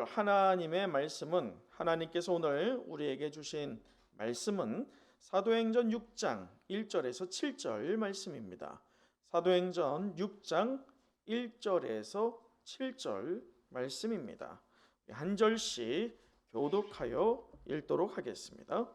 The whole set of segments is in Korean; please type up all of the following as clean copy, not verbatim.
하나님의 말씀은 하나님께서 오늘 우리에게 주신 말씀은 사도행전 6장 1절에서 7절 말씀입니다. 사도행전 6장 1절에서 7절 말씀입니다. 한 절씩 교독하여 읽도록 하겠습니다.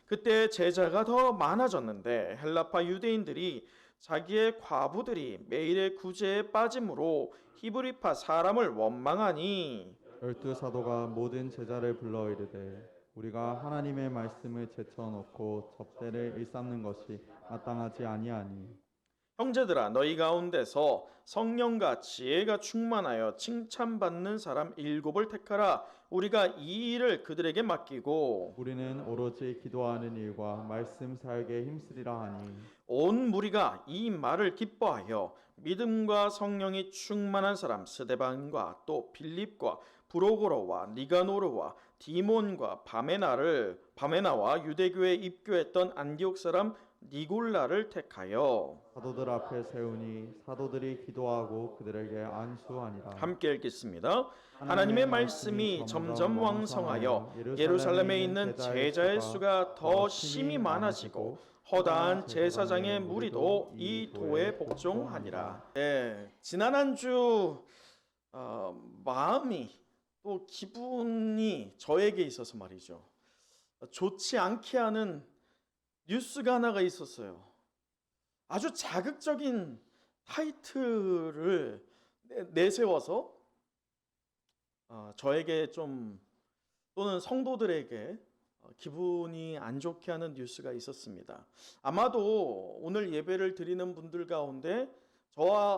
그때 제자가 더 많아졌는데 헬라파 유대인들이 자기의 과부들이 매일의 구제에 빠짐으로 히브리파 사람을 원망하니 12사도가 모든 제자를 불러 이르되 우리가 하나님의 말씀을 제쳐놓고 접대를 일삼는 것이 마땅하지 아니하니 형제들아 너희 가운데서 성령과 지혜가 충만하여 칭찬받는 사람 7을 택하라. 우리가 이 일을 그들에게 맡기고 우리는 오로지 기도하는 일과 말씀 사역에 힘쓰리라 하니 온 무리가 이 말을 기뻐하여 믿음과 성령이 충만한 사람 스데반과 또 빌립과 브로고로와 니가노르와 디몬과 바메나와 유대교에 입교했던 안디옥 사람 니골라를 택하여 사도들 앞에 세우니 사도들이 기도하고 그들에게 안수하니라. 함께 읽겠습니다. 하나님의 말씀이 점점 왕성하여 예루살렘에 있는 제자의 수가 더 심히 많아지고 허다한 제사장의 무리도 이 도에 복종하니라. 지난 한 주 마음이 또 기분이 저에게 있어서 말이죠. 좋지 않게 하는 뉴스가 하나가 있었어요. 아주 자극적인 타이틀을 내세워서 저에게 또는 성도들에게 기분이 안 좋게 하는 뉴스가 있었습니다. 아마도 오늘 예배를 드리는 분들 가운데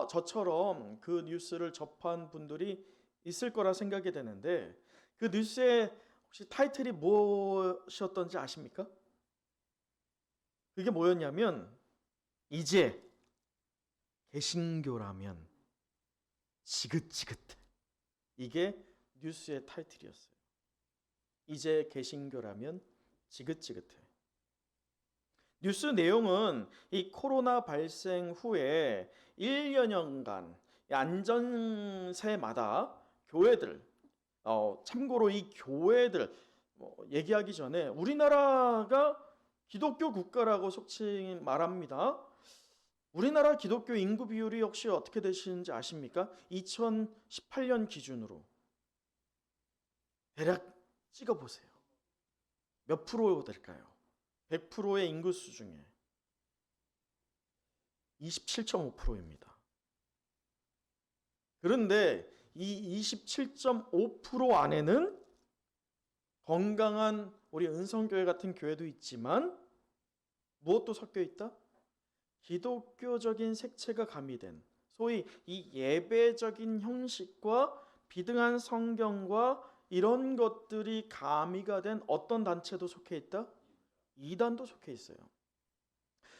저처럼 그 뉴스를 접한 분들이 있을 거라 생각이 되는데 그 뉴스의 혹시 타이틀이 무엇이었던지 아십니까? 그게 뭐였냐면 이제 개신교라면 지긋지긋해. 이게 뉴스의 타이틀이었어요. 이제 개신교라면 지긋지긋해. 뉴스 내용은 이 코로나 발생 후에 1년여간 안전세마다 교회들, 참고로 이 교회들 얘기하기 전에 우리나라가 기독교 국가라고 속칭 말합니다. 우리나라 기독교 인구 비율이 혹시 어떻게 되시는지 아십니까? 2018년 기준으로 대략 찍어보세요. 몇 프로 될까요? 100%의 인구수 중에 27.5%입니다. 그런데 이 27.5% 안에는 건강한 우리 은성교회 같은 교회도 있지만 무엇도 섞여 있다? 기독교적인 색채가 가미된 소위 이 예배적인 형식과 비등한 성경과 이런 것들이 가미가 된 어떤 단체도 속해 있다? 이단도 속해 있어요.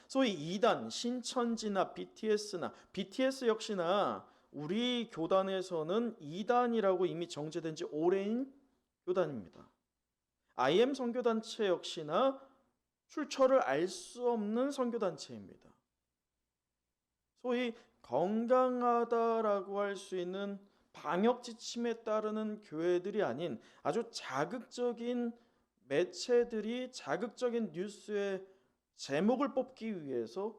소위 이단, 신천지나 BTS 역시나 우리 교단에서는 이단이라고 이미 정제된 지 오래인 교단입니다. IM 선교단체 역시나 출처를 알 수 없는 선교단체입니다. 소위 건강하다라고 할 수 있는 방역 지침에 따르는 교회들이 아닌 아주 자극적인 매체들이 자극적인 뉴스의 제목을 뽑기 위해서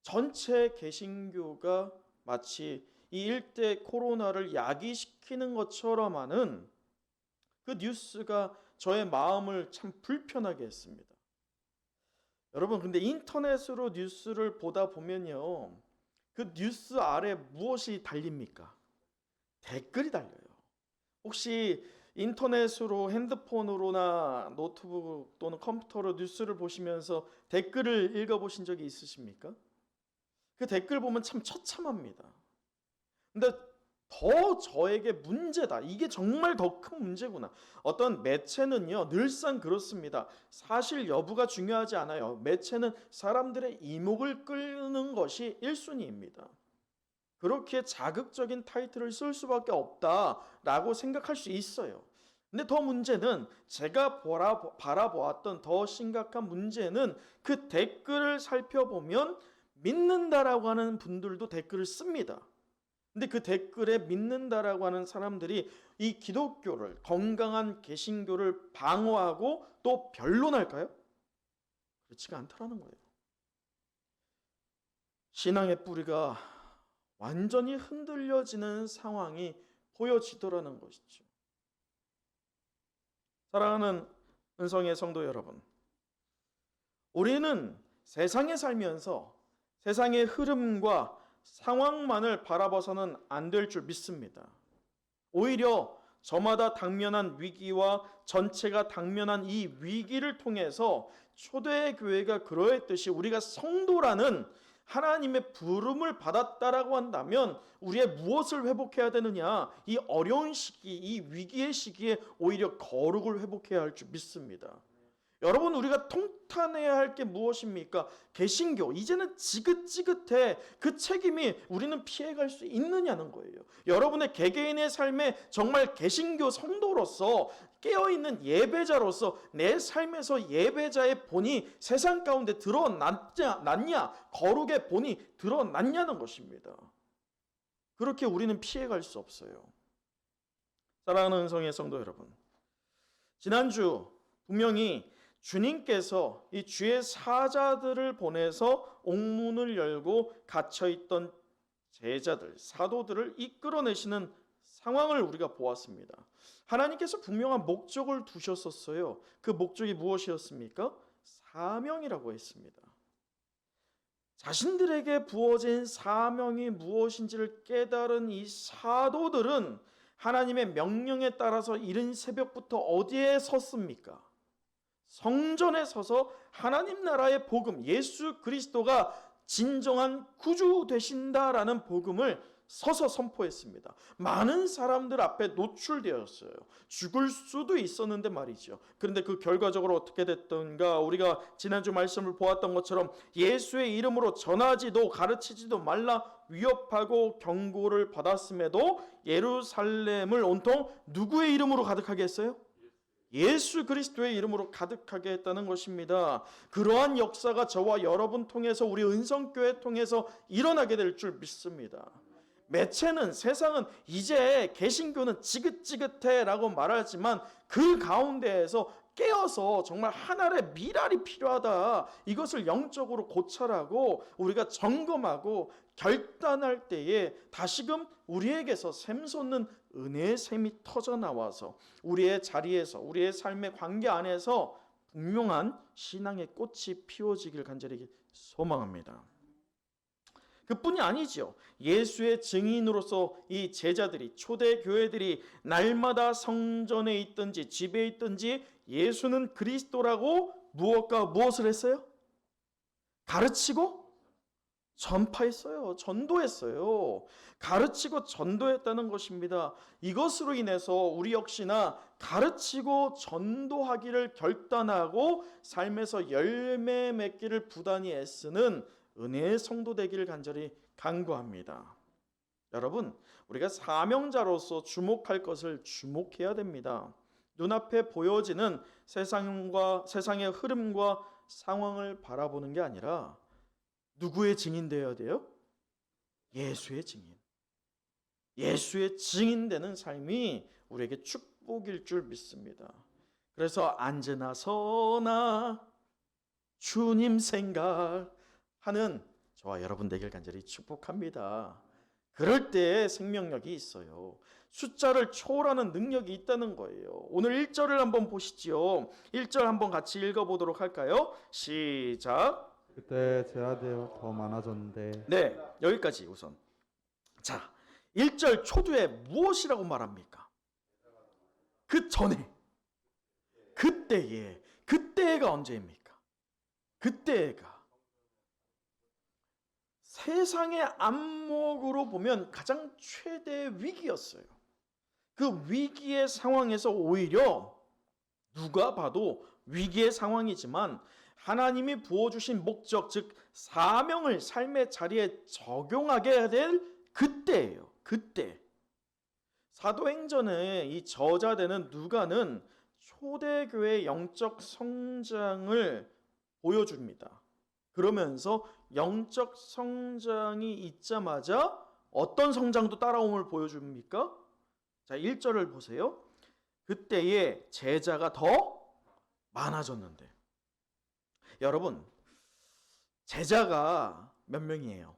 전체 개신교가 마치 이 일대 코로나를 야기시키는 것처럼 하는 그 뉴스가 저의 마음을 참 불편하게 했습니다. 여러분, 근데 인터넷으로 뉴스를 보다 보면요, 그 뉴스 아래 무엇이 달립니까? 댓글이 달려요. 혹시 인터넷으로 핸드폰으로나 노트북 또는 컴퓨터로 뉴스를 보시면서 댓글을 읽어보신 적이 있으십니까? 그 댓글 보면 참 처참합니다. 근데 더 저에게 문제다. 이게 정말 더 큰 문제구나. 어떤 매체는요, 늘상 그렇습니다. 사실 여부가 중요하지 않아요. 매체는 사람들의 이목을 끌는 것이 1순위입니다. 그렇게 자극적인 타이틀을 쓸 수밖에 없다라고 생각할 수 있어요. 근데 더 문제는 제가 바라보았던 더 심각한 문제는 그 댓글을 살펴보면 믿는다라고 하는 분들도 댓글을 씁니다. 근데 그 댓글에 믿는다라고 하는 사람들이 이 기독교를, 건강한 개신교를 방어하고 또 변론할까요? 그렇지가 않다라는 거예요. 신앙의 뿌리가 완전히 흔들려지는 상황이 보여지더라는 것이죠. 사랑하는 은성의 성도 여러분, 우리는 세상에 살면서 세상의 흐름과 상황만을 바라봐서는 안 될 줄 믿습니다. 오히려 저마다 당면한 위기와 전체가 당면한 이 위기를 통해서 초대교회가 그러했듯이 우리가 성도라는 하나님의 부름을 받았다라고 한다면 우리의 무엇을 회복해야 되느냐? 이 어려운 시기, 이 위기의 시기에 오히려 거룩을 회복해야 할 줄 믿습니다. 여러분, 우리가 통탄해야 할 게 무엇입니까? 개신교, 이제는 지긋지긋해. 그 책임이 우리는 피해갈 수 있느냐는 거예요. 여러분의 개개인의 삶에 정말 개신교 성도로서 깨어있는 예배자로서 내 삶에서 예배자의 본이 세상 가운데 드러났냐, 거룩의 본이 드러났냐는 것입니다. 그렇게 우리는 피해갈 수 없어요. 사랑하는 은성의 성도 여러분, 지난주 분명히 주님께서 이 주의 사자들을 보내서 옥문을 열고 갇혀있던 제자들, 사도들을 이끌어내시는 상황을 우리가 보았습니다. 하나님께서 분명한 목적을 두셨었어요. 그 목적이 무엇이었습니까? 사명이라고 했습니다. 자신들에게 부어진 사명이 무엇인지를 깨달은 이 사도들은 하나님의 명령에 따라서 이른 새벽부터 어디에 섰습니까? 성전에 서서 하나님 나라의 복음, 예수 그리스도가 진정한 구주 되신다라는 복음을 서서 선포했습니다. 많은 사람들 앞에 노출되었어요. 죽을 수도 있었는데 말이죠. 그런데 그 결과적으로 어떻게 됐던가, 우리가 지난주 말씀을 보았던 것처럼 예수의 이름으로 전하지도 가르치지도 말라 위협하고 경고를 받았음에도 예루살렘을 온통 누구의 이름으로 가득하게 했어요? 예수 그리스도의 이름으로 가득하게 했다는 것입니다. 그러한 역사가 저와 여러분 통해서, 우리 은성교회 통해서 일어나게 될 줄 믿습니다. 매체는, 세상은 이제 개신교는 지긋지긋해 라고 말하지만 그 가운데에서 깨어서 정말 하나의 미랄이 필요하다, 이것을 영적으로 고찰하고 우리가 점검하고 결단할 때에 다시금 우리에게서 샘솟는 은혜의 샘이 터져나와서 우리의 자리에서, 우리의 삶의 관계 안에서 분명한 신앙의 꽃이 피워지길 간절히 소망합니다. 그뿐이 아니죠. 예수의 증인으로서 이 제자들이, 초대교회들이 날마다 성전에 있든지 집에 있든지 예수는 그리스도라고 무엇과 무엇을 했어요? 가르치고 전파했어요. 전도했어요. 가르치고 전도했다는 것입니다. 이것으로 인해서 우리 역시나 가르치고 전도하기를 결단하고 삶에서 열매 맺기를 부단히 애쓰는 은혜의 성도 되기를 간절히 간구합니다. 여러분, 우리가 사명자로서 주목할 것을 주목해야 됩니다. 눈앞에 보여지는 세상의 흐름과 상황을 바라보는 게 아니라 누구의 증인 되어야 돼요? 예수의 증인. 예수의 증인되는 삶이 우리에게 축복일 줄 믿습니다. 그래서 앉으나 서나 주님 생각하는 저와 여러분 되길 간절히 축복합니다. 그럴 때 생명력이 있어요. 숫자를 초월하는 능력이 있다는 거예요. 오늘 1절을 한번 보시죠. 1절 한번 같이 읽어보도록 할까요? 시작. 그때 제 아들 더 많아졌는데. 네, 여기까지 우선. 자, 1절 초두에 무엇이라고 말합니까? 그 전에, 그때가 언제입니까? 그때가 세상의 안목으로 보면 가장 최대의 위기였어요. 그 위기의 상황에서 오히려 누가 봐도 위기의 상황이지만 하나님이 부어주신 목적, 즉 사명을 삶의 자리에 적용하게 될 그때예요. 그때. 사도행전의 이 저자되는 누가는 초대교회의 영적 성장을 보여줍니다. 그러면서 영적 성장이 있자마자 어떤 성장도 따라옴을 보여줍니까? 자, 1절을 보세요. 그때에 제자가 더 많아졌는데. 여러분, 제자가 몇 명이에요?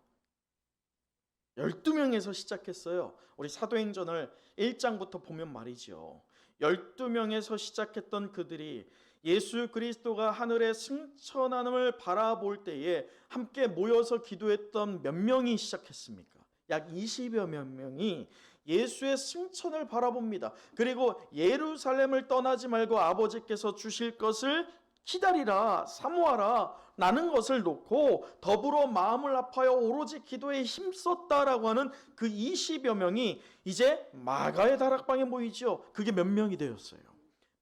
12명에서 시작했어요. 우리 사도행전을 1장부터 보면 말이죠. 12명에서 시작했던 그들이 예수 그리스도가 하늘에 승천함을 바라볼 때에 함께 모여서 기도했던 몇 명이 시작했습니까? 약 20여 명이 예수의 승천을 바라봅니다. 그리고 예루살렘을 떠나지 말고 아버지께서 주실 것을 기다리라, 사모하라 라는 것을 놓고 더불어 마음을 아파요 오로지 기도에 힘썼다라고 하는 그 20여 명이 이제 마가의 다락방에 모이죠. 그게 몇 명이 되었어요?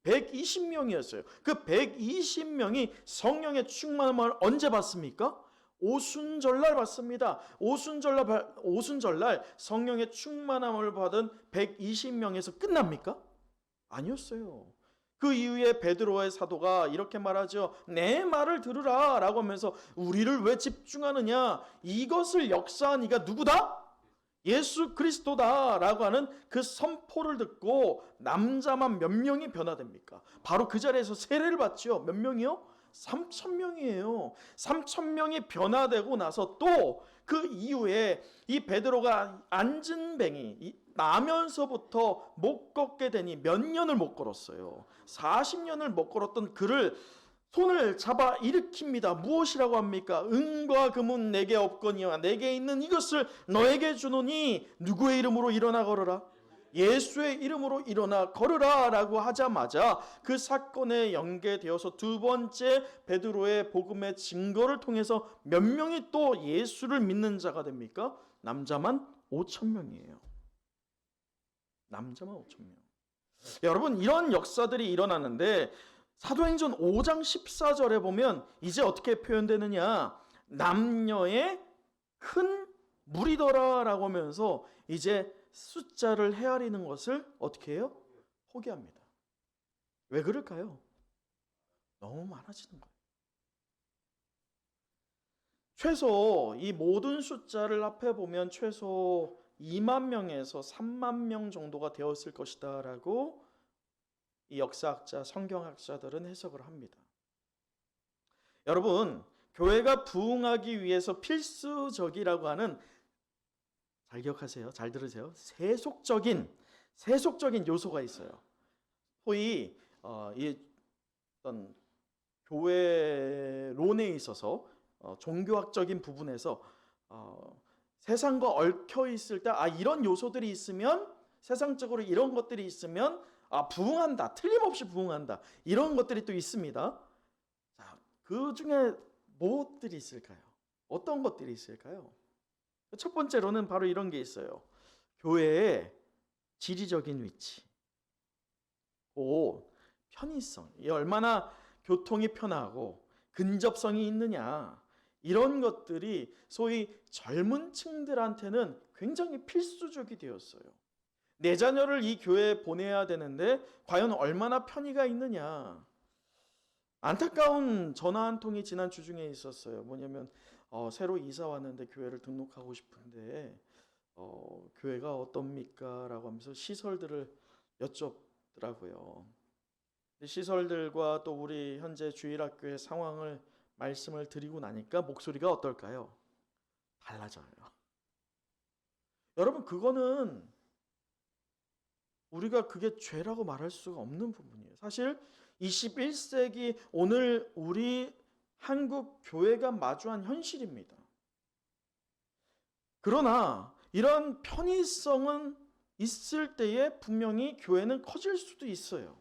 120명이었어요. 그 120명이 성령의 충만함을 언제 받습니까? 오순절날 받습니다. 오순절날 성령의 충만함을 받은 120명에서 끝납니까? 아니었어요. 그 이후에 베드로의 사도가 이렇게 말하죠. 내 말을 들으라 라고 하면서 우리를 왜 집중하느냐? 이것을 역사한 이가 누구다? 예수 그리스도다 라고 하는 그 선포를 듣고 남자만 몇 명이 변화됩니까? 바로 그 자리에서 세례를 받죠. 몇 명이요? 3,000명이에요. 3,000명이 변화되고 나서 또 그 이후에 이 베드로가 앉은 뱅이 나면서부터 못 걷게 되니 몇 년을 못 걸었어요. 40년을 못 걸었던 그를 손을 잡아 일으킵니다. 무엇이라고 합니까? 은과 금은 내게 없거니와 내게 있는 이것을 너에게 주노니 누구의 이름으로 일어나 걸어라? 예수의 이름으로 일어나 걸으라 라고 하자마자 그 사건에 연계되어서 두 번째 베드로의 복음의 증거를 통해서 몇 명이 또 예수를 믿는 자가 됩니까? 남자만 5,000명이에요. 남자만 5,000명. 여러분, 이런 역사들이 일어나는데 사도행전 5장 14절에 보면 이제 어떻게 표현되느냐? 남녀의 큰 무리더라 라고 하면서 이제 숫자를 헤아리는 것을 어떻게 해요? 포기합니다. 왜 그럴까요? 너무 많아지는 거예요. 최소 이 모든 숫자를 합해 보면 최소 2만 명에서 3만 명 정도가 되었을 것이다 라고 이 역사학자, 성경학자들은 해석을 합니다. 여러분, 교회가 부흥하기 위해서 필수적이라고 하는, 잘 기억하세요. 잘 들으세요. 세속적인 요소가 있어요. 소위 이 어떤 교회론에 있어서 종교학적인 부분에서 세상과 얽혀 있을 때 이런 요소들이 있으면, 세상적으로 이런 것들이 있으면 부흥한다, 틀림없이 부흥한다, 이런 것들이 또 있습니다. 자, 그 중에 무엇들이 있을까요? 어떤 것들이 있을까요? 첫 번째로는 바로 이런 게 있어요. 교회의 지리적인 위치, 편의성, 이 얼마나 교통이 편하고 근접성이 있느냐, 이런 것들이 소위 젊은 층들한테는 굉장히 필수적이 되었어요. 내 자녀를 이 교회에 보내야 되는데 과연 얼마나 편의가 있느냐. 안타까운 전화 한 통이 지난 주중에 있었어요. 뭐냐면 새로 이사 왔는데 교회를 등록하고 싶은데 교회가 어떻습니까? 라고 하면서 시설들을 여쭙더라고요. 시설들과 또 우리 현재 주일학교의 상황을 말씀을 드리고 나니까 목소리가 어떨까요? 달라져요. 여러분, 그거는 우리가 그게 죄라고 말할 수가 없는 부분이에요. 사실 21세기 오늘 우리 한국 교회가 마주한 현실입니다. 그러나 이런 편의성은 있을 때에 분명히 교회는 커질 수도 있어요.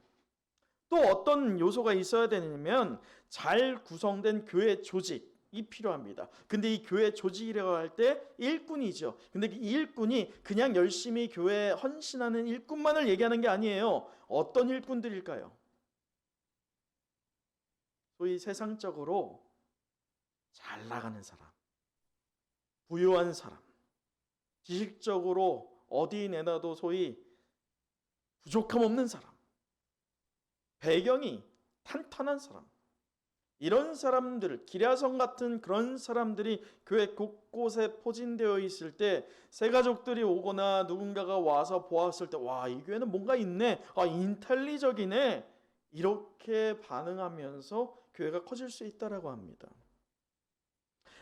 또 어떤 요소가 있어야 되냐면 잘 구성된 교회 조직이 필요합니다. 근데 이 교회 조직이라고 할 때 일꾼이죠. 근데 이 일꾼이 그냥 열심히 교회에 헌신하는 일꾼만을 얘기하는 게 아니에요. 어떤 일꾼들일까요? 소위 세상적으로 잘 나가는 사람, 부유한 사람, 지식적으로 어디 내놔도 소위 부족함 없는 사람, 배경이 탄탄한 사람, 이런 사람들, 기랴성 같은 그런 사람들이 교회 곳곳에 포진되어 있을 때 새가족들이 오거나 누군가가 와서 보았을 때 와, 이 교회는 뭔가 있네. 아, 인텔리적이네. 이렇게 반응하면서 교회가 커질 수 있다라고 합니다.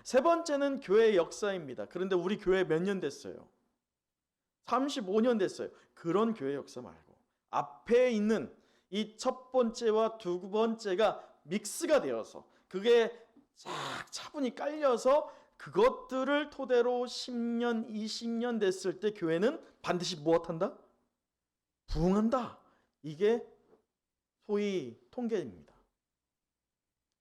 세 번째는 교회의 역사입니다. 그런데 우리 교회 몇 년 됐어요? 35년 됐어요. 그런 교회 역사 말고 앞에 있는 이 첫 번째와 두 번째가 믹스가 되어서 그게 쫙 차분히 깔려서 그것들을 토대로 10년, 20년 됐을 때 교회는 반드시 무엇한다? 부흥한다. 이게 소위 통계입니다.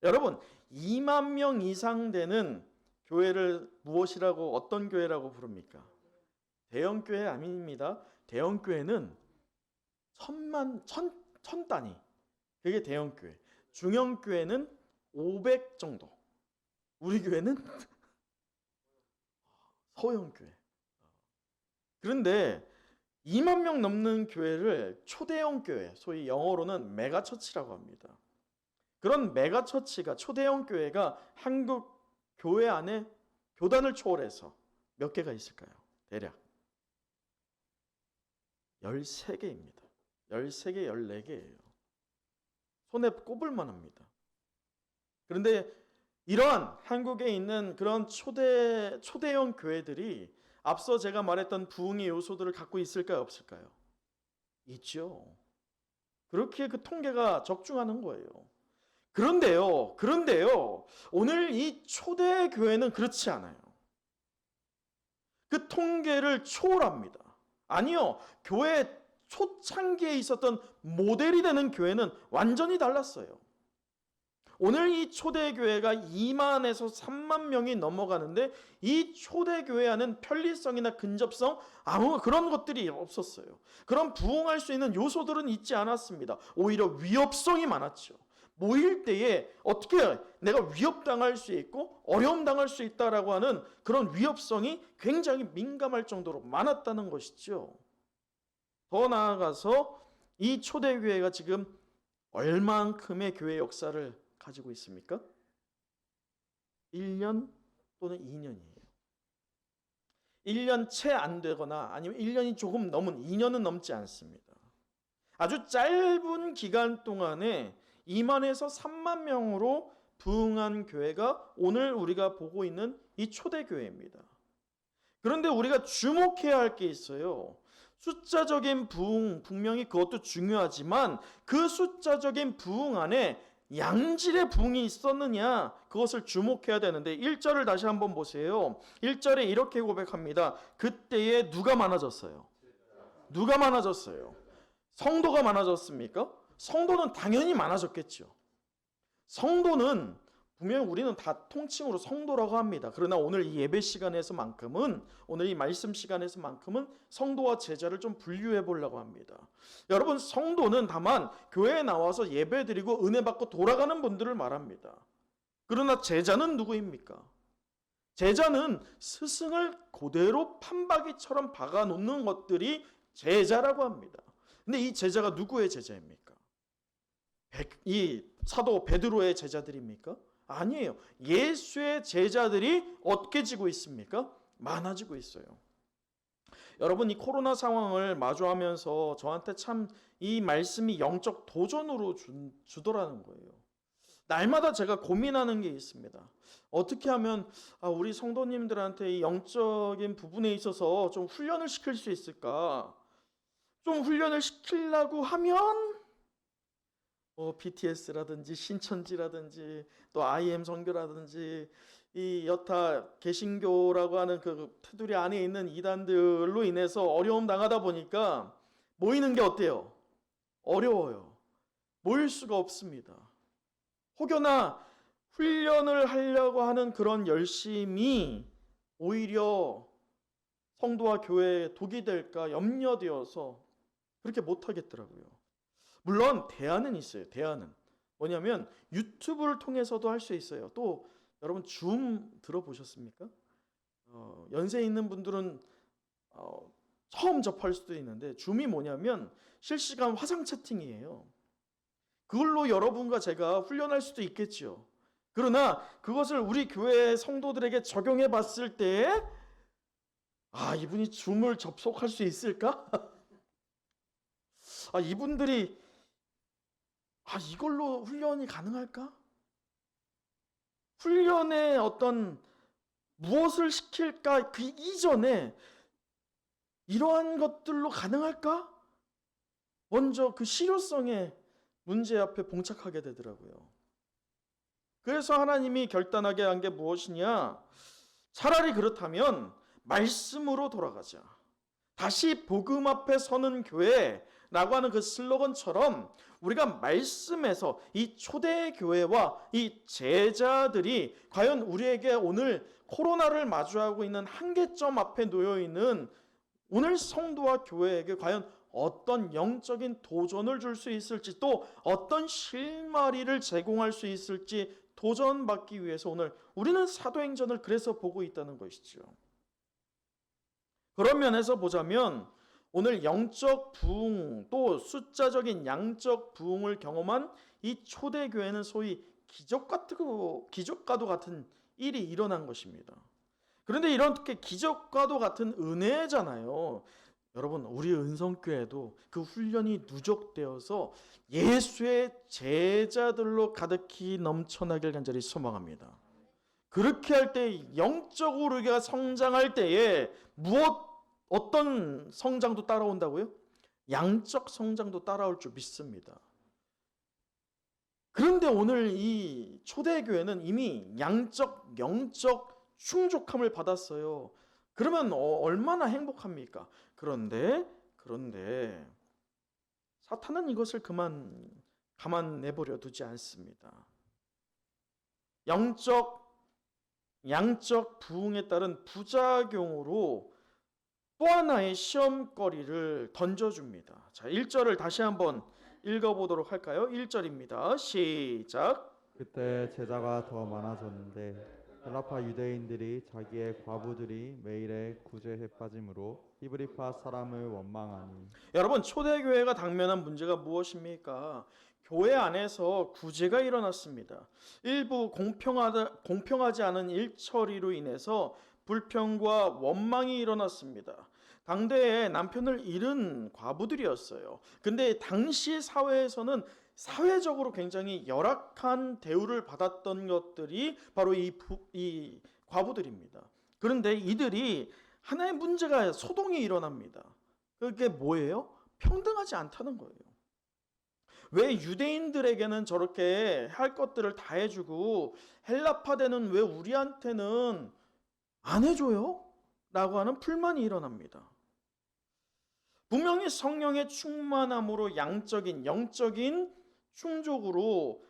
여러분, 2만 명 이상 되는 교회를 무엇이라고, 어떤 교회라고 부릅니까? 대형 교회 아닙니다. 대형 교회는 천 단위. 그게 대형 교회. 중형 교회는 500 정도. 우리 교회는 소형 교회. 그런데 2만 명 넘는 교회를 초대형 교회, 소위 영어로는 메가처치라고 합니다. 그런 메가처치가, 초대형 교회가 한국 교회 안에 교단을 초월해서 몇 개가 있을까요? 대략 13개입니다. 13개, 14개예요. 손에 꼽을 만합니다. 그런데 이러한 한국에 있는 그런 초대형 교회들이 앞서 제가 말했던 부흥의 요소들을 갖고 있을까요? 없을까요? 있죠. 그렇게 그 통계가 적중하는 거예요. 그런데요, 오늘 이 초대 교회는 그렇지 않아요. 그 통계를 초월합니다. 아니요, 교회 초창기에 있었던 모델이 되는 교회는 완전히 달랐어요. 오늘 이 초대교회가 2만에서 3만 명이 넘어가는데 이 초대교회 안은 편리성이나 근접성 아무 그런 것들이 없었어요. 그런 부흥할 수 있는 요소들은 있지 않았습니다. 오히려 위협성이 많았죠. 모일 때에 어떻게 내가 위협당할 수 있고 어려움 당할 수 있다라고 하는 그런 위협성이 굉장히 민감할 정도로 많았다는 것이죠. 더 나아가서 이 초대교회가 지금 얼만큼의 교회 역사를 가지고 있습니까? 1년 또는 2년이에요. 1년 채 안 되거나 아니면 1년이 조금 넘은 2년은 넘지 않습니다. 아주 짧은 기간 동안에 2만에서 3만 명으로 부흥한 교회가 오늘 우리가 보고 있는 이 초대교회입니다. 그런데 우리가 주목해야 할 게 있어요. 숫자적인 부흥, 분명히 그것도 중요하지만 그 숫자적인 부흥 안에 양질의 부흥이 있었느냐, 그것을 주목해야 되는데 1절을 다시 한번 보세요. 1절에 이렇게 고백합니다. 그때에 누가 많아졌어요? 누가 많아졌어요? 성도가 많아졌습니까? 성도는 당연히 많아졌겠죠. 성도는 분명히 우리는 다 통칭으로 성도라고 합니다. 그러나 오늘 이 예배 시간에서만큼은, 오늘 이 말씀 시간에서만큼은 성도와 제자를 좀 분류해 보려고 합니다. 여러분, 성도는 다만 교회에 나와서 예배 드리고 은혜 받고 돌아가는 분들을 말합니다. 그러나 제자는 누구입니까? 제자는 스승을 그대로 판박이처럼 박아놓는 것들이 제자라고 합니다. 근데 이 제자가 누구의 제자입니까? 이 사도 베드로의 제자들입니까? 아니에요. 예수의 제자들이 어떻게 지고 있습니까? 많아지고 있어요. 여러분, 이 코로나 상황을 마주하면서 저한테 참 이 말씀이 영적 도전으로 주더라는 거예요. 날마다 제가 고민하는 게 있습니다. 어떻게 하면 우리 성도님들한테 이 영적인 부분에 있어서 좀 훈련을 시킬 수 있을까? 좀 훈련을 시키려고 하면 BTS라든지 신천지라든지 또 IM 선교라든지 이 여타 개신교라고 하는 그 테두리 안에 있는 이단들로 인해서 어려움 당하다 보니까 모이는 게 어때요? 어려워요. 모일 수가 없습니다. 혹여나 훈련을 하려고 하는 그런 열심이 오히려 성도와 교회에 독이 될까 염려되어서 그렇게 못하겠더라고요. 물론 대안은 있어요. 대안은 뭐냐면 유튜브를 통해서도 할 수 있어요. 또 여러분 줌 들어보셨습니까? 연세 있는 분들은 처음 접할 수도 있는데 줌이 뭐냐면 실시간 화상 채팅이에요. 그걸로 여러분과 제가 훈련할 수도 있겠죠. 그러나 그것을 우리 교회 성도들에게 적용해 봤을 때 이분이 줌을 접속할 수 있을까? 이분들이 이걸로 훈련이 가능할까? 훈련의 어떤 무엇을 시킬까? 그 이전에 이러한 것들로 가능할까? 먼저 그 실효성의 문제 앞에 봉착하게 되더라고요. 그래서 하나님이 결단하게 한 게 무엇이냐? 차라리 그렇다면 말씀으로 돌아가자. 다시 복음 앞에 서는 교회라고 하는 그 슬로건처럼 우리가 말씀에서 이 초대 교회와 이 제자들이 과연 우리에게 오늘 코로나를 마주하고 있는 한계점 앞에 놓여 있는 오늘 성도와 교회에게 과연 어떤 영적인 도전을 줄 수 있을지, 또 어떤 실마리를 제공할 수 있을지 도전받기 위해서 오늘 우리는 사도행전을 그래서 보고 있다는 것이죠. 그런 면에서 보자면 오늘 영적 부흥, 또 숫자적인 양적 부흥을 경험한 이 초대교회는 소위 기적과도 같은 일이 일어난 것입니다. 그런데 이렇게 기적과도 같은 은혜잖아요. 여러분, 우리 은성교회도 그 훈련이 누적되어서 예수의 제자들로 가득히 넘쳐나길 간절히 소망합니다. 그렇게 할 때, 영적으로 우리가 성장할 때에 어떤 성장도 따라온다고요? 양적 성장도 따라올 줄 믿습니다. 그런데 오늘 이 초대교회는 이미 양적, 영적 충족함을 받았어요. 그러면 얼마나 행복합니까? 그런데 사탄은 이것을 가만 내버려 두지 않습니다. 양적 부흥에 따른 부작용으로 또 하나의 시험거리를 던져줍니다. 자, 1절을 다시 한번 읽어보도록 할까요? 1절입니다. 시작. 그때 제자가 더 많아졌는데 헬라파 유대인들이 자기의 과부들이 매일의 구제에 빠짐으로 히브리파 사람을 원망하니. 여러분, 초대교회가 당면한 문제가 무엇입니까? 교회 안에서 구제가 일어났습니다. 일부 공평하지 않은 일처리로 인해서 불평과 원망이 일어났습니다. 당대에 남편을 잃은 과부들이었어요. 근데 당시 사회에서는 사회적으로 굉장히 열악한 대우를 받았던 것들이 바로 이 과부들입니다. 그런데 이들이 하나의 문제가 소동이 일어납니다. 그게 뭐예요? 평등하지 않다는 거예요. 왜 유대인들에게는 저렇게 할 것들을 다 해주고 헬라파되는 왜 우리한테는 안 해줘요? 라고 하는 불만이 일어납니다. 분명히 성령의 충만함으로 양적인 영적인 충족으로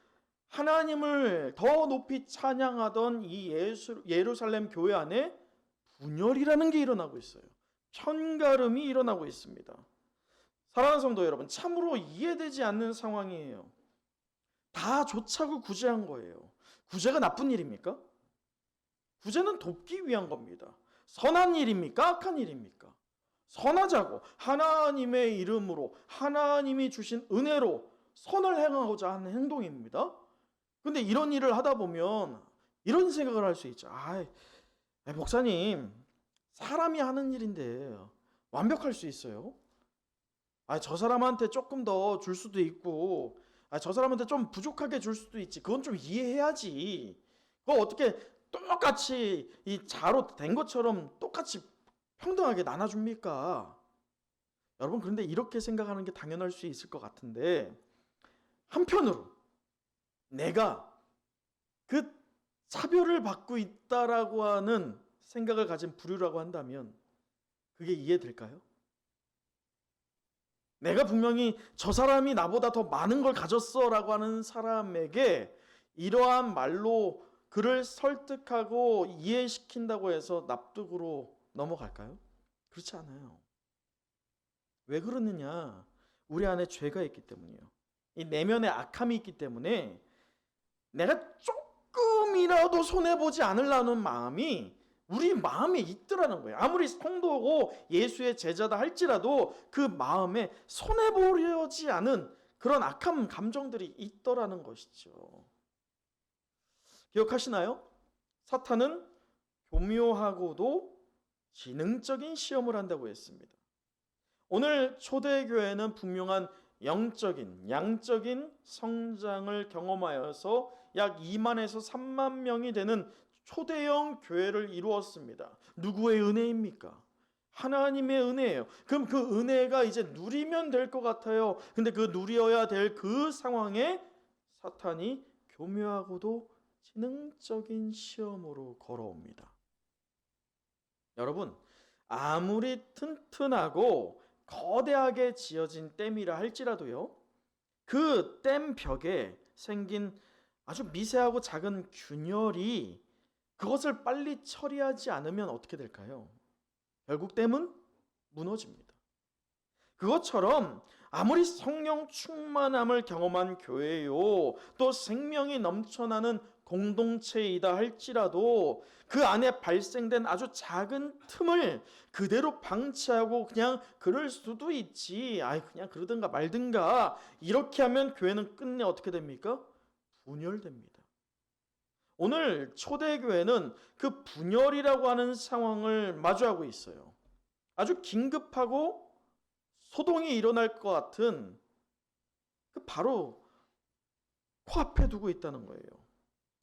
하나님을 더 높이 찬양하던 이 예루살렘 교회 안에 분열이라는 게 일어나고 있어요. 편가름이 일어나고 있습니다. 사랑하는 성도 여러분, 참으로 이해되지 않는 상황이에요. 다 좋자고 구제한 거예요. 구제가 나쁜 일입니까? 구제는 돕기 위한 겁니다. 선한 일입니까? 악한 일입니까? 선하자고 하나님의 이름으로 하나님이 주신 은혜로 선을 행하고자 하는 행동입니다. 근데 이런 일을 하다 보면 이런 생각을 할 수 있죠. 목사님, 사람이 하는 일인데 완벽할 수 있어요? 저 사람한테 조금 더 줄 수도 있고, 저 사람한테 좀 부족하게 줄 수도 있지. 그건 좀 이해해야지. 그거 어떻게 똑같이 이 자로 된 것처럼 똑같이 평등하게 나눠줍니까? 여러분, 그런데 이렇게 생각하는 게 당연할 수 있을 것 같은데, 한편으로 내가 그 차별을 받고 있다라고 하는 생각을 가진 부류라고 한다면 그게 이해될까요? 내가 분명히 저 사람이 나보다 더 많은 걸 가졌어 라고 하는 사람에게 이러한 말로 그를 설득하고 이해시킨다고 해서 납득으로 넘어갈까요? 그렇지 않아요. 왜 그러느냐? 우리 안에 죄가 있기 때문이에요. 이 내면에 악함이 있기 때문에 내가 조금이라도 손해보지 않으려는 마음이 우리 마음에 있더라는 거예요. 아무리 성도고 예수의 제자다 할지라도 그 마음에 손해보려지 않은 그런 악한 감정들이 있더라는 것이죠. 기억하시나요? 사탄은 교묘하고도 지능적인 시험을 한다고 했습니다. 오늘 초대교회는 분명한 영적인, 양적인 성장을 경험하여서 약 2만에서 3만 명이 되는 초대형 교회를 이루었습니다. 누구의 은혜입니까? 하나님의 은혜예요. 그럼 그 은혜가 이제 누리면 될 것 같아요. 근데 그 누려야 될 그 상황에 사탄이 교묘하고도 지능적인 시험으로 걸어옵니다. 여러분, 아무리 튼튼하고 거대하게 지어진 댐이라 할지라도요, 그 댐 벽에 생긴 아주 미세하고 작은 균열이 그것을 빨리 처리하지 않으면 어떻게 될까요? 결국 댐은 무너집니다. 그것처럼 아무리 성령 충만함을 경험한 교회요, 또 생명이 넘쳐나는 공동체이다 할지라도 그 안에 발생된 아주 작은 틈을 그대로 방치하고 그냥 그럴 수도 있지, 그냥 그러든가 말든가 이렇게 하면 교회는 끝내 어떻게 됩니까? 분열됩니다. 오늘 초대교회는 그 분열이라고 하는 상황을 마주하고 있어요. 아주 긴급하고 소동이 일어날 것 같은 그 바로 코앞에 두고 있다는 거예요.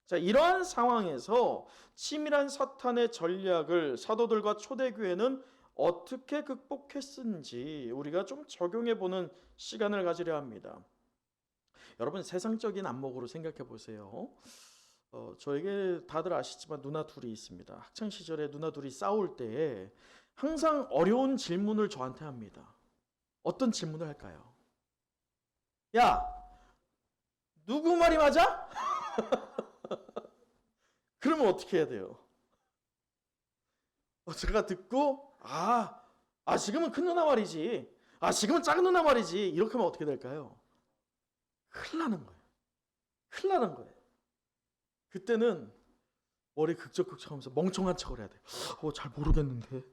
자, 이러한 상황에서 치밀한 사탄의 전략을 사도들과 초대교회는 어떻게 극복했는지 우리가 좀 적용해 보는 시간을 가지려 합니다. 여러분, 세상적인 안목으로 생각해 보세요. 저에게 다들 아시지만 누나 둘이 있습니다. 학창 시절에 누나 둘이 싸울 때 항상 어려운 질문을 저한테 합니다. 어떤 질문을 할까요? 야, 누구 말이 맞아? 그러면 어떻게 해야 돼요? 제가 듣고 지금은 큰 누나 말이지, 지금은 작은 누나 말이지, 이렇게 하면 어떻게 될까요? 큰일 나는 거예요. 큰일 나는 거예요. 그때는 머리 극적극적하면서 멍청한 척을 해야 돼요. 잘 모르겠는데.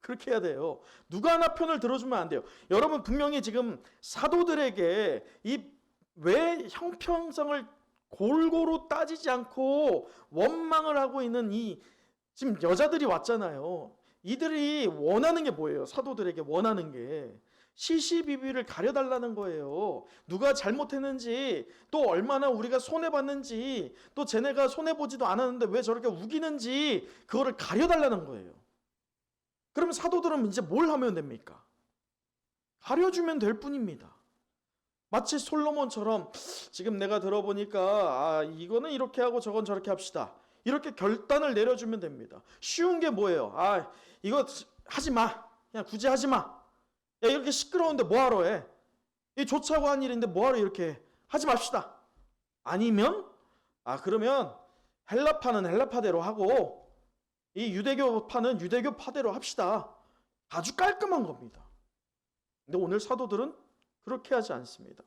그렇게 해야 돼요. 누가 하나 편을 들어주면 안 돼요. 여러분, 분명히 지금 사도들에게 이 왜 형평성을 골고루 따지지 않고 원망을 하고 있는 이 지금 여자들이 왔잖아요. 이들이 원하는 게 뭐예요? 사도들에게 원하는 게 시시비비를 가려달라는 거예요. 누가 잘못했는지, 또 얼마나 우리가 손해봤는지, 또 쟤네가 손해보지도 않았는데 왜 저렇게 우기는지 그거를 가려달라는 거예요. 그러면 사도들은 이제 뭘 하면 됩니까? 가려주면 될 뿐입니다. 마치 솔로몬처럼 지금 내가 들어보니까 이거는 이렇게 하고 저건 저렇게 합시다, 이렇게 결단을 내려주면 됩니다. 쉬운 게 뭐예요? 이거 하지 마, 그냥 굳이 하지 마. 야, 이렇게 시끄러운데 뭐하러 해? 이 좋자고 한 일인데 뭐하러 이렇게 해? 하지 맙시다. 아니면 그러면 헬라파는 헬라파대로 하고 이 유대교파는 유대교파대로 합시다. 아주 깔끔한 겁니다. 근데 오늘 사도들은 그렇게 하지 않습니다.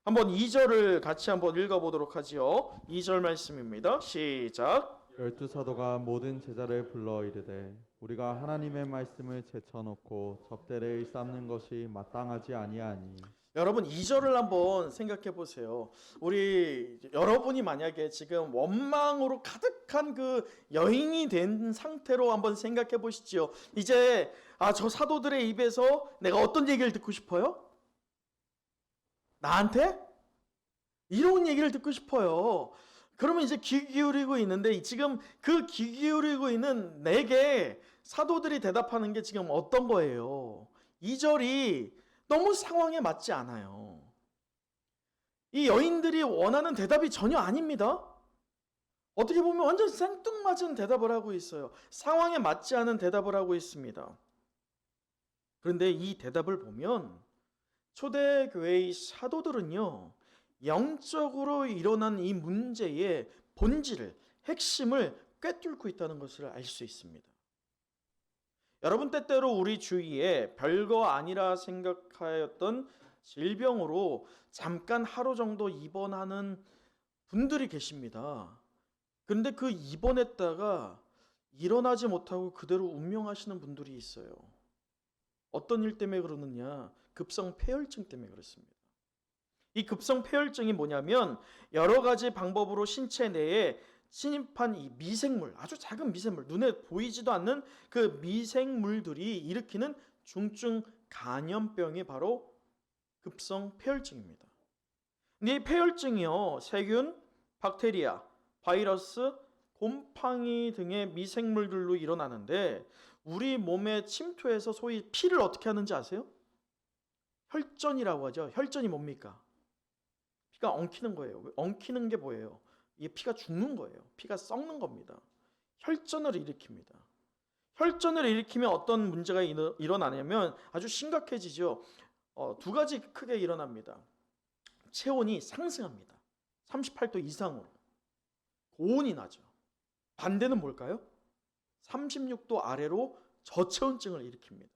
한번 2절을 같이 한번 읽어보도록 하지요. 2절 말씀입니다. 시작. 12사도가 모든 제자를 불러 이르되 우리가 하나님의 말씀을 제쳐놓고 접대를 쌓는 것이 마땅하지 아니하니. 여러분, 2절을 한번 생각해 보세요. 우리 여러분이 만약에 지금 원망으로 가득한 그 여인이 된 상태로 한번 생각해 보시죠. 이제 저 사도들의 입에서 내가 어떤 얘기를 듣고 싶어요? 나한테? 이런 얘기를 듣고 싶어요. 그러면 이제 귀 기울이고 있는데 지금 그 귀 기울이고 있는 내게 사도들이 대답하는 게 지금 어떤 거예요? 2절이 너무 상황에 맞지 않아요. 이 여인들이 원하는 대답이 전혀 아닙니다. 어떻게 보면 완전 생뚱맞은 대답을 하고 있어요. 상황에 맞지 않은 대답을 하고 있습니다. 그런데 이 대답을 보면 초대교회의 사도들은요, 영적으로 일어난 이 문제의 본질을, 핵심을 꿰뚫고 있다는 것을 알 수 있습니다. 여러분, 때때로 우리 주위에 별거 아니라 생각하였던 질병으로 잠깐 하루 정도 입원하는 분들이 계십니다. 그런데 그 입원했다가 일어나지 못하고 그대로 운명하시는 분들이 있어요. 어떤 일 때문에 그러느냐? 급성 폐혈증 때문에 그렇습니다. 이 급성 폐혈증이 뭐냐면 여러 가지 방법으로 신체 내에 침입한 이 미생물, 아주 작은 미생물, 눈에 보이지도 않는 그 미생물들이 일으키는 중증 감염병이 바로 급성 폐혈증입니다. 근데 이 폐혈증이요, 세균, 박테리아, 바이러스, 곰팡이 등의 미생물들로 일어나는데 우리 몸에 침투해서 소위 피를 어떻게 하는지 아세요? 혈전이라고 하죠. 혈전이 뭡니까? 피가 엉키는 거예요. 엉키는 게 뭐예요? 이게 피가 죽는 거예요. 피가 썩는 겁니다. 혈전을 일으킵니다. 혈전을 일으키면 어떤 문제가 일어나냐면 아주 심각해지죠. 두 가지 크게 일어납니다. 체온이 상승합니다. 38도 이상으로. 고온이 나죠. 반대는 뭘까요? 36도 아래로 저체온증을 일으킵니다.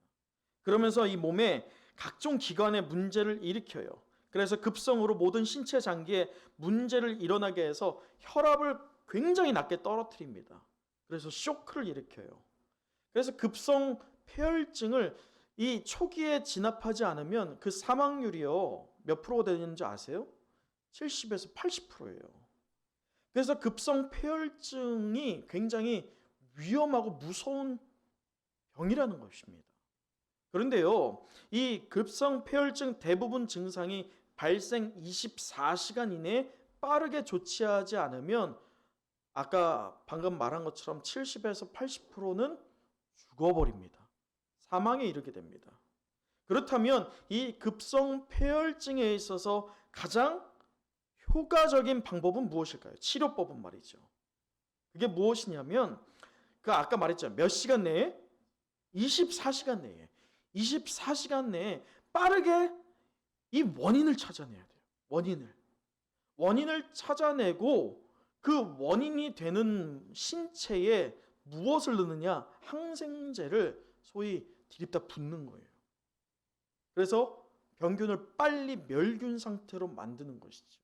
그러면서 이 몸에 각종 기관에 문제를 일으켜요. 그래서 급성으로 모든 신체 장기에 문제를 일어나게 해서 혈압을 굉장히 낮게 떨어뜨립니다. 그래서 쇼크를 일으켜요. 그래서 급성 폐혈증을 이 초기에 진압하지 않으면 그 사망률이요, 몇 프로가 되는지 아세요? 70에서 80%예요. 그래서 급성 폐혈증이 굉장히 위험하고 무서운 병이라는 것입니다. 그런데요, 이 급성 폐혈증 대부분 증상이 발생 24시간 이내에 빠르게 조치하지 않으면 아까 방금 말한 것처럼 70에서 80%는 죽어버립니다. 사망에 이르게 됩니다. 그렇다면 이 급성 폐혈증에 있어서 가장 효과적인 방법은 무엇일까요? 치료법은 말이죠. 그게 무엇이냐면 그 아까 말했죠. 몇 시간 내에? 24시간 내에. 24시간 내에 빠르게 이 원인을 찾아내야 돼요. 원인을 찾아내고 그 원인이 되는 신체에 무엇을 넣느냐? 항생제를 소위 들이다 붓는 거예요. 그래서 병균을 빨리 멸균 상태로 만드는 것이죠.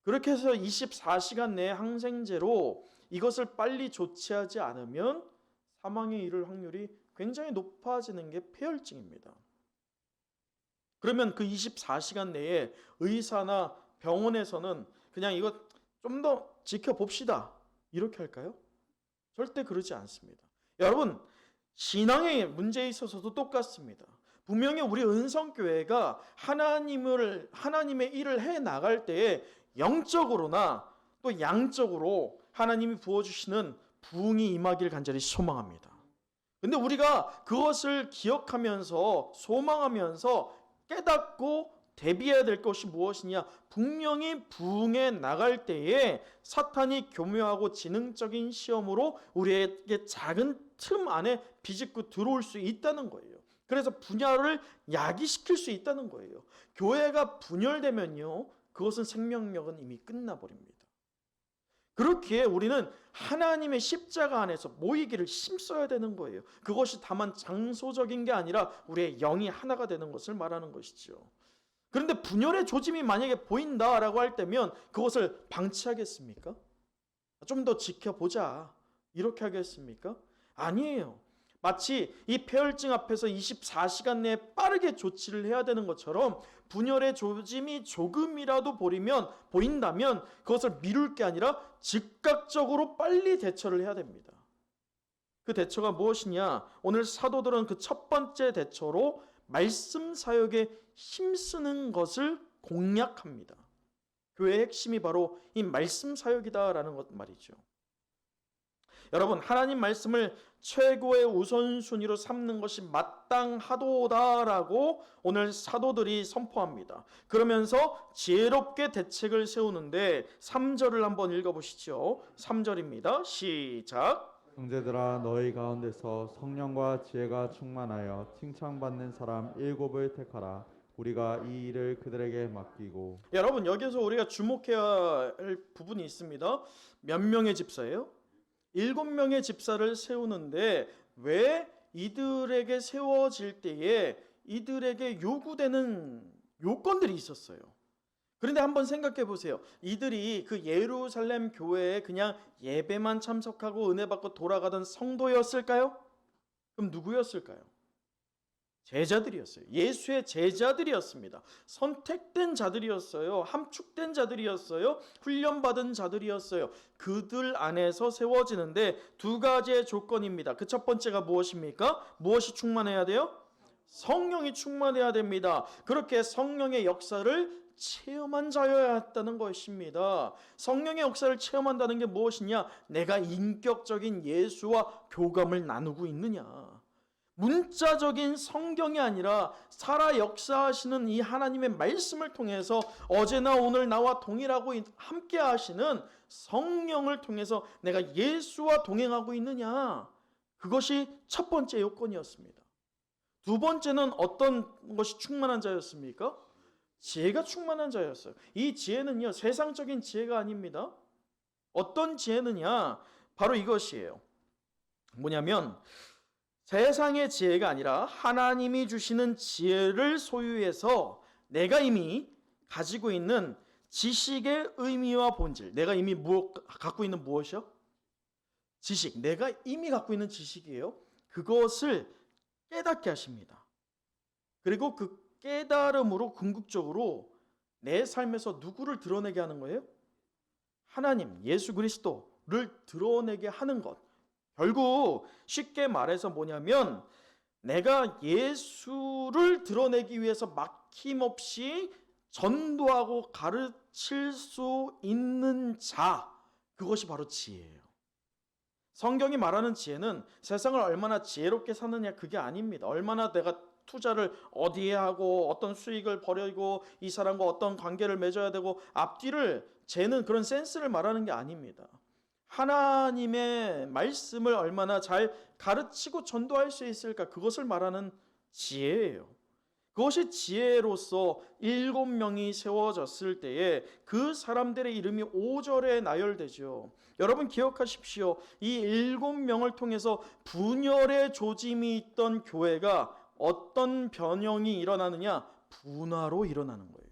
그렇게 해서 24시간 내에 항생제로 이것을 빨리 조치하지 않으면 사망에 이를 확률이 굉장히 높아지는 게 폐혈증입니다. 그러면 그 24시간 내에 의사나 병원에서는 그냥 이거 좀 더 지켜봅시다, 이렇게 할까요? 절대 그러지 않습니다. 여러분, 신앙의 문제에 있어서도 똑같습니다. 분명히 우리 은성교회가 하나님의 일을 해 나갈 때에 영적으로나 또 양적으로 하나님이 부어주시는 부흥이 임하길 간절히 소망합니다. 근데 우리가 그것을 기억하면서 소망하면서 깨닫고 대비해야 될 것이 무엇이냐? 분명히 부흥에 나갈 때에 사탄이 교묘하고 지능적인 시험으로 우리에게 작은 틈 안에 비집고 들어올 수 있다는 거예요. 그래서 분열을 야기시킬 수 있다는 거예요. 교회가 분열되면요, 그것은 생명력은 이미 끝나버립니다. 그렇기에 우리는 하나님의 십자가 안에서 모이기를 힘써야 되는 거예요. 그것이 다만 장소적인 게 아니라 우리의 영이 하나가 되는 것을 말하는 것이죠. 그런데 분열의 조짐이 만약에 보인다라고 할 때면 그것을 방치하겠습니까? 좀 더 지켜보자, 이렇게 하겠습니까? 아니에요. 마치 이 폐혈증 앞에서 24시간 내에 빠르게 조치를 해야 되는 것처럼 분열의 조짐이 조금이라도 보인다면 그것을 미룰 게 아니라 즉각적으로 빨리 대처를 해야 됩니다. 그 대처가 무엇이냐? 오늘 사도들은 그 첫 번째 대처로 말씀 사역에 힘쓰는 것을 공략합니다. 교회의 핵심이 바로 이 말씀 사역이다라는 것 말이죠. 여러분, 하나님 말씀을 최고의 우선순위로 삼는 것이 마땅하도다라고 오늘 사도들이 선포합니다. 그러면서 지혜롭게 대책을 세우는데 3절을 한번 읽어보시죠. 3절입니다. 시작. 형제들아, 너희 가운데서 성령과 지혜가 충만하여 칭찬받는 사람 7을 택하라. 우리가 이 일을 그들에게 맡기고. 여러분, 여기서 우리가 주목해야 할 부분이 있습니다. 몇 명의 집사예요? 7명의 집사를 세우는데 왜 이들에게 세워질 때에 이들에게 요구되는 요건들이 있었어요. 그런데 한번 생각해 보세요. 이들이 그 예루살렘 교회에 그냥 예배만 참석하고 은혜 받고 돌아가던 성도였을까요? 그럼 누구였을까요? 제자들이었어요. 예수의 제자들이었습니다. 선택된 자들이었어요. 함축된 자들이었어요. 훈련받은 자들이었어요. 그들 안에서 세워지는데 두 가지의 조건입니다. 그 첫 번째가 무엇입니까? 무엇이 충만해야 돼요? 성령이 충만해야 됩니다. 그렇게 성령의 역사를 체험한 자여야 했다는 것입니다. 성령의 역사를 체험한다는 게 무엇이냐? 내가 인격적인 예수와 교감을 나누고 있느냐? 문자적인 성경이 아니라 살아 역사하시는 이 하나님의 말씀을 통해서 어제나 오늘 나와 동일하고 함께 하시는 성령을 통해서 내가 예수와 동행하고 있느냐? 그것이 첫 번째 요건이었습니다. 두 번째는 어떤 것이 충만한 자였습니까? 지혜가 충만한 자였어요. 이 지혜는요, 세상적인 지혜가 아닙니다. 어떤 지혜느냐? 바로 이것이에요. 뭐냐면 세상의 지혜가 아니라 하나님이 주시는 지혜를 소유해서 내가 이미 가지고 있는 지식의 의미와 본질, 내가 이미 갖고 있는 무엇이요? 지식, 내가 이미 갖고 있는 지식이에요. 그것을 깨닫게 하십니다. 그리고 그 깨달음으로 궁극적으로 내 삶에서 누구를 드러내게 하는 거예요? 하나님, 예수 그리스도를 드러내게 하는 것. 결국 쉽게 말해서 뭐냐면 내가 예수를 드러내기 위해서 막힘없이 전도하고 가르칠 수 있는 자, 그것이 바로 지혜예요. 성경이 말하는 지혜는 세상을 얼마나 지혜롭게 사느냐 그게 아닙니다. 얼마나 내가 투자를 어디에 하고 어떤 수익을 벌이고 이 사람과 어떤 관계를 맺어야 되고 앞뒤를 재는 그런 센스를 말하는 게 아닙니다. 하나님의 말씀을 얼마나 잘 가르치고 전도할 수 있을까, 그것을 말하는 지혜예요. 그것이 지혜로서 7명이 세워졌을 때에 그 사람들의 이름이 5절에 나열되죠. 여러분 기억하십시오. 이 7명을 통해서 분열의 조짐이 있던 교회가 어떤 변형이 일어나느냐? 분화로 일어나는 거예요.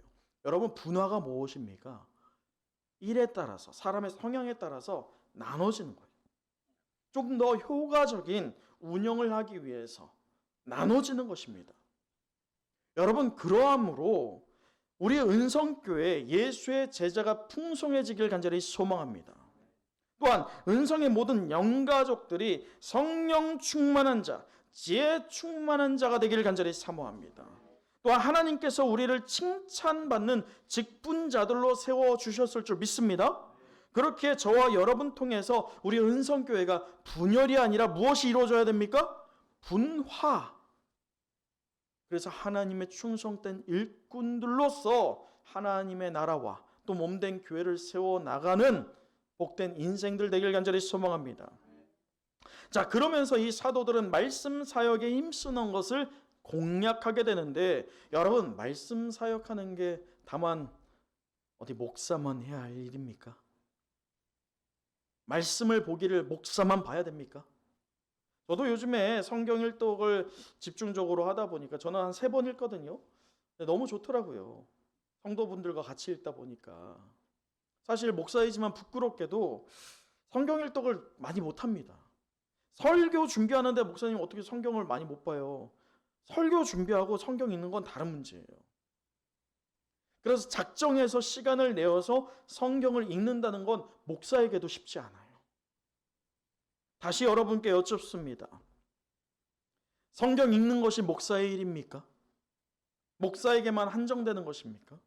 여러분, 분화가 무엇입니까? 일에 따라서, 사람의 성향에 따라서 나눠지는 거예요. 좀 더 효과적인 운영을 하기 위해서 나눠지는 것입니다. 여러분, 그러함으로 우리 은성교회 예수의 제자가 풍성해지길 간절히 소망합니다. 또한 은성의 모든 영가족들이 성령 충만한 자, 지혜 충만한 자가 되기를 간절히 사모합니다. 또한 하나님께서 우리를 칭찬받는 직분자들로 세워주셨을 줄 믿습니다. 그렇게 저와 여러분 통해서 우리 은성교회가 분열이 아니라 무엇이 이루어져야 됩니까? 분화. 그래서 하나님의 충성된 일꾼들로서 하나님의 나라와 또 몸된 교회를 세워나가는 복된 인생들 되길 간절히 소망합니다. 자, 그러면서 이 사도들은 말씀 사역에 힘쓰는 것을 공략하게 되는데, 여러분, 말씀 사역하는 게 다만 어디 목사만 해야 할 일입니까? 말씀을 보기를 목사만 봐야 됩니까? 저도 요즘에 성경 일독을 집중적으로 하다 보니까 저는 한 3번 읽거든요. 너무 좋더라고요. 성도분들과 같이 읽다 보니까. 사실 목사이지만 부끄럽게도 성경 일독을 많이 못합니다. 설교 준비하는데 목사님 어떻게 성경을 많이 못 봐요? 설교 준비하고 성경 읽는 건 다른 문제예요. 그래서 작정해서 시간을 내어서 성경을 읽는다는 건 목사에게도 쉽지 않아요. 다시 여러분께 여쭙습니다. 성경 읽는 것이 목사의 일입니까? 목사에게만 한정되는 것입니까?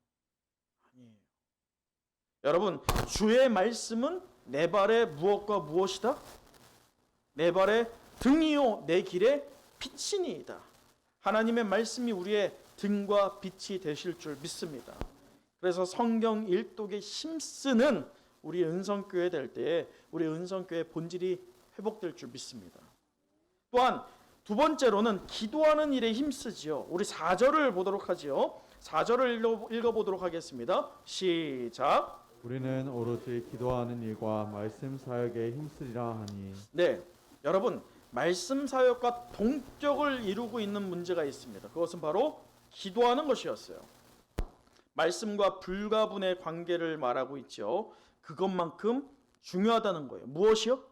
아니에요. 여러분, 주의 말씀은 내 발의 무엇과 무엇이다? 내 발의 등이요 내 길의 빛이니이다. 하나님의 말씀이 우리의 등과 빛이 되실 줄 믿습니다. 그래서 성경 일독에 힘쓰는 우리 은성교회 될 때에 우리 은성교회 본질이 회복될 줄 믿습니다. 또한 두 번째로는 기도하는 일에 힘쓰지요. 우리 4절을 보도록 하지요. 4절을 읽어보도록 하겠습니다. 시작. 우리는 오로지 기도하는 일과 말씀 사역에 힘쓰리라 하니. 네, 여러분, 말씀 사역과 동격을 이루고 있는 문제가 있습니다. 그것은 바로 기도하는 것이었어요. 말씀과 불가분의 관계를 말하고 있죠. 그것만큼 중요하다는 거예요. 무엇이요?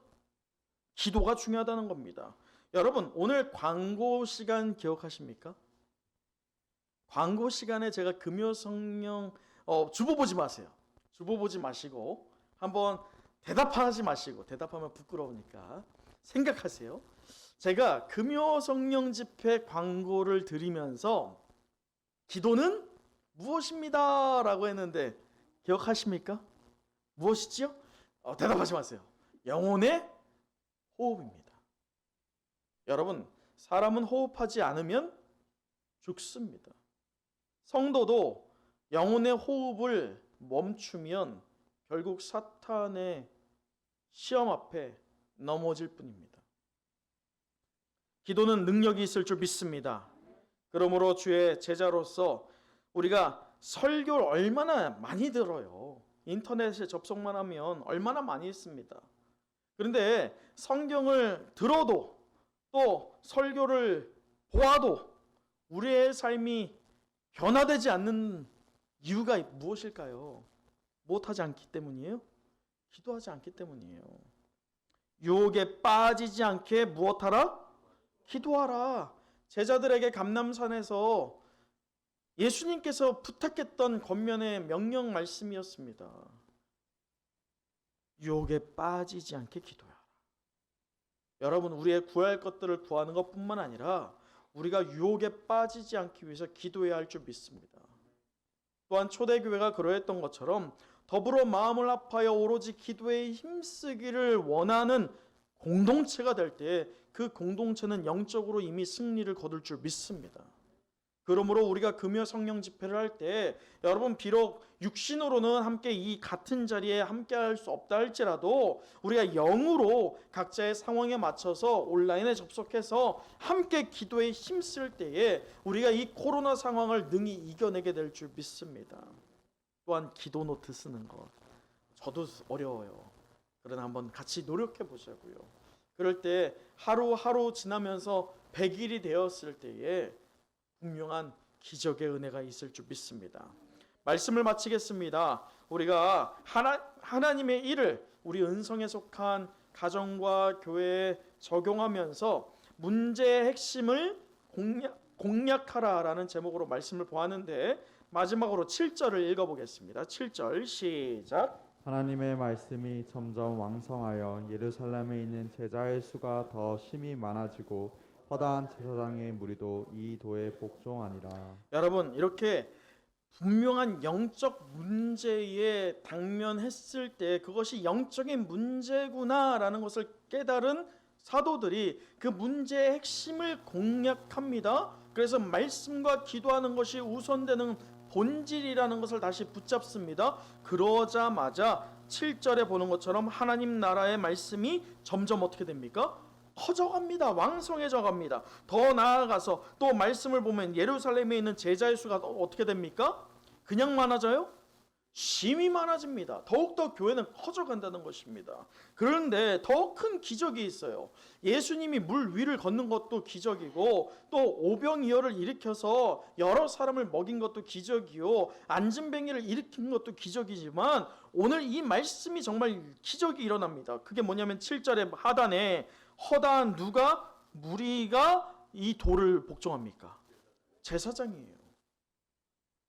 기도가 중요하다는 겁니다. 여러분, 오늘 광고 시간 기억하십니까? 광고 시간에 제가 금요 성령 주보 보지 마세요. 주보 보지 마시고 한번 대답하지 마시고, 대답하면 부끄러우니까 생각하세요. 제가 금요 성령 집회 광고를 드리면서 기도는 무엇입니다 라고 했는데 기억하십니까? 무엇이지요? 대답하지 마세요. 영혼의 호흡입니다. 여러분, 사람은 호흡하지 않으면 죽습니다. 성도도 영혼의 호흡을 멈추면 결국 사탄의 시험 앞에 넘어질 뿐입니다. 기도는 능력이 있을 줄 믿습니다. 그러므로 주의 제자로서 우리가 설교를 얼마나 많이 들어요. 인터넷에 접속만 하면 얼마나 많이 있습니다. 그런데 성경을 들어도 또 설교를 보아도 우리의 삶이 변화되지 않는 이유가 무엇일까요? 못하지 않기 때문이에요? 기도하지 않기 때문이에요. 유혹에 빠지지 않게 무엇하라? 기도하라. 제자들에게 감람산에서 예수님께서 부탁했던 겉면의 명령 말씀이었습니다. 유혹에 빠지지 않게 기도하라. 여러분, 우리의 구할 것들을 구하는 것뿐만 아니라 우리가 유혹에 빠지지 않기 위해서 기도해야 할 줄 믿습니다. 또한 초대교회가 그러했던 것처럼 더불어 마음을 합하여 오로지 기도에 힘쓰기를 원하는 공동체가 될 때 그 공동체는 영적으로 이미 승리를 거둘 줄 믿습니다. 그러므로 우리가 금요 성령 집회를 할 때 여러분, 비록 육신으로는 함께 이 같은 자리에 함께 할 수 없다 할지라도 우리가 영으로 각자의 상황에 맞춰서 온라인에 접속해서 함께 기도에 힘쓸 때에 우리가 이 코로나 상황을 능히 이겨내게 될 줄 믿습니다. 또한 기도 노트 쓰는 것, 저도 어려워요. 그러나 한번 같이 노력해 보자고요. 그럴 때 하루하루 지나면서 100일이 되었을 때에 분명한 기적의 은혜가 있을 줄 믿습니다. 말씀을 마치겠습니다. 우리가 하나님의 일을 우리 은성에 속한 가정과 교회에 적용하면서 문제의 핵심을 공략하라라는 제목으로 말씀을 보았는데, 마지막으로 7절을 읽어보겠습니다. 7절 시작. 하나님의 말씀이 점점 왕성하여 예루살렘에 있는 제자의 수가 더 심히 많아지고 허다한 제사장의 무리도 이 도에 복종하니라. 여러분, 이렇게 분명한 영적 문제에 당면했을 때 그것이 영적인 문제구나라는 것을 깨달은 사도들이 그 문제의 핵심을 공략합니다. 그래서 말씀과 기도하는 것이 우선되는 본질이라는 것을 다시 붙잡습니다. 그러자마자 7절에 보는 것처럼 하나님 나라의 말씀이 점점 어떻게 됩니까? 커져갑니다. 왕성해져 갑니다. 더 나아가서 또 말씀을 보면 예루살렘에 있는 제자의 수가 어떻게 됩니까? 그냥 많아져요? 심히 많아집니다. 더욱더 교회는 커져간다는 것입니다. 그런데 더 큰 기적이 있어요. 예수님이 물 위를 걷는 것도 기적이고, 또 오병이어를 일으켜서 여러 사람을 먹인 것도 기적이요, 앉은뱅이를 일으킨 것도 기적이지만 오늘 이 말씀이 정말 기적이 일어납니다. 그게 뭐냐면 7절의 하단에 허다한 누가 무리가 이 돌을 복종합니까? 제사장이에요.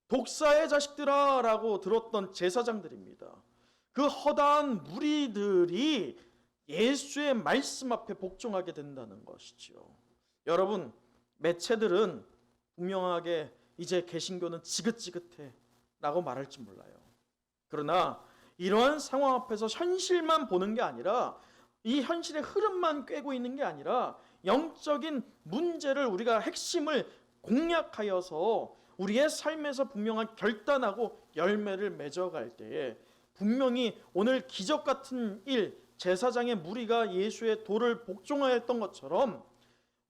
독사의 자식들아 라고 들었던 제사장들입니다. 그 허다한 무리들이 예수의 말씀 앞에 복종하게 된다는 것이죠. 여러분, 매체들은 분명하게 이제 개신교는 지긋지긋해 라고 말할지 몰라요. 그러나 이러한 상황 앞에서 현실만 보는 게 아니라, 이 현실의 흐름만 꿰고 있는 게 아니라 영적인 문제를 우리가 핵심을 공략하여서 우리의 삶에서 분명한 결단하고 열매를 맺어갈 때에 분명히 오늘 기적 같은 일, 제사장의 무리가 예수의 도를 복종하였던 것처럼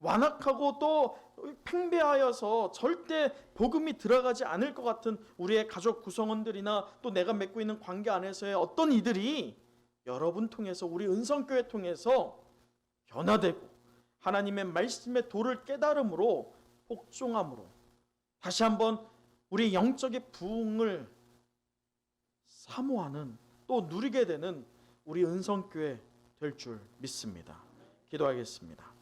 완악하고 또 팽배하여서 절대 복음이 들어가지 않을 것 같은 우리의 가족 구성원들이나 또 내가 맺고 있는 관계 안에서의 어떤 이들이 여러분 통해서, 우리 은성교회 통해서 변화되고 하나님의 말씀의 도를 깨달음으로 복종함으로 다시 한번 우리 영적의 부흥을 사모하는, 또 누리게 되는 우리 은성교회 될 줄 믿습니다. 기도하겠습니다.